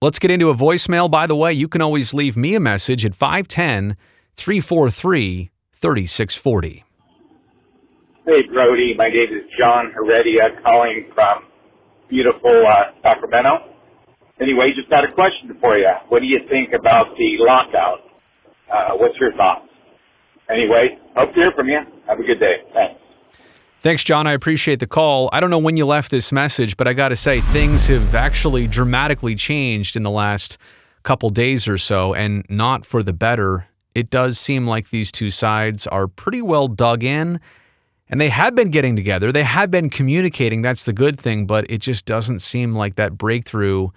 Let's get into a voicemail. By the way, you can always leave me a message at 510-343-3640. Hey, Brody. My name is John Heredia, calling from beautiful Sacramento. Anyway, just got a question for you. What do you think about the lockout? What's your thoughts? Anyway, hope to hear from you. Have a good day. Thanks. Thanks, John. I appreciate the call. I don't know when you left this message, but I got to say things have actually dramatically changed in the last couple days or so, and not for the better. It does seem like these two sides are pretty well dug in, and they have been getting together. They have been communicating. That's the good thing, but it just doesn't seem like that breakthrough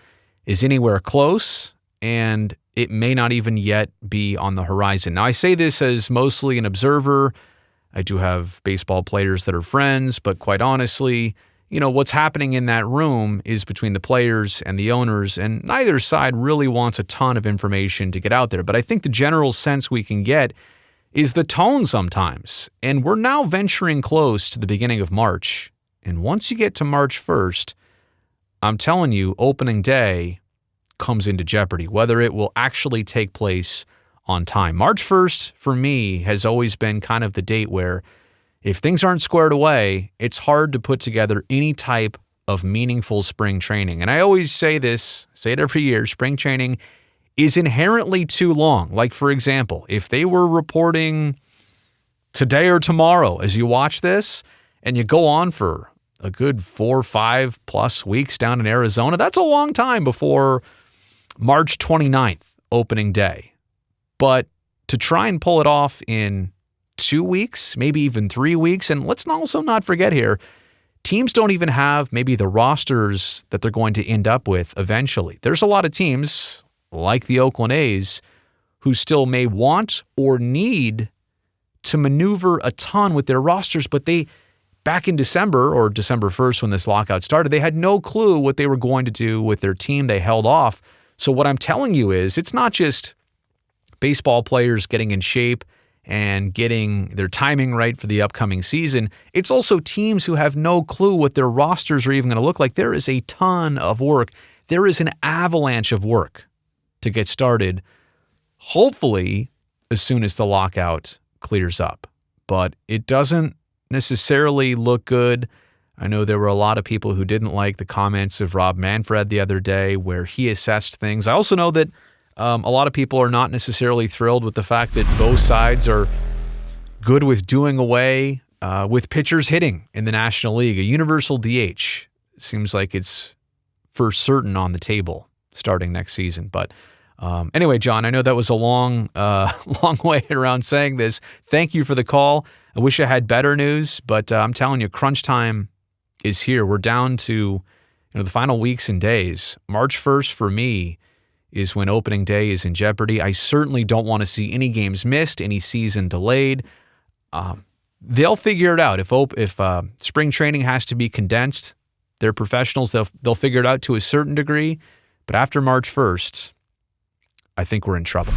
is anywhere close, and it may not even yet be on the horizon. Now, I say this as mostly an observer. I do have baseball players that are friends, but quite honestly, what's happening in that room is between the players and the owners, and neither side really wants a ton of information to get out there. But I think the general sense we can get is the tone sometimes. And we're now venturing close to the beginning of March. And once you get to March 1st, I'm telling you, opening day comes into jeopardy, whether it will actually take place on time. March 1st, for me, has always been kind of the date where if things aren't squared away, it's hard to put together any type of meaningful spring training. And I always say this, say it every year, spring training is inherently too long. Like, for example, if they were reporting today or tomorrow as you watch this and you go on for a good 4 or 5 plus weeks down in Arizona, that's a long time before March 29th, opening day. But to try and pull it off in 2 weeks, maybe even 3 weeks, and let's also not forget here, teams don't even have maybe the rosters that they're going to end up with eventually. There's a lot of teams, like the Oakland A's, who still may want or need to maneuver a ton with their rosters, but back in December or December 1st when this lockout started, they had no clue what they were going to do with their team. They held off. So what I'm telling you is it's not just baseball players getting in shape and getting their timing right for the upcoming season. It's also teams who have no clue what their rosters are even going to look like. There is a ton of work. There is an avalanche of work to get started, hopefully as soon as the lockout clears up. But it doesn't necessarily look good. I know there were a lot of people who didn't like the comments of Rob Manfred the other day where he assessed things. I also know that a lot of people are not necessarily thrilled with the fact that both sides are good with doing away with pitchers hitting in the National League. A universal DH seems like it's for certain on the table starting next season. But anyway, John, I know that was a long way around saying this. Thank you for the call. I wish I had better news, but I'm telling you, crunch time is here. We're down to the final weeks and days. March 1st for me is when opening day is in jeopardy. I certainly don't want to see any games missed, any season delayed. They'll figure it out. If spring training has to be condensed, they're professionals. They'll figure it out to a certain degree. But after March 1st, I think we're in trouble.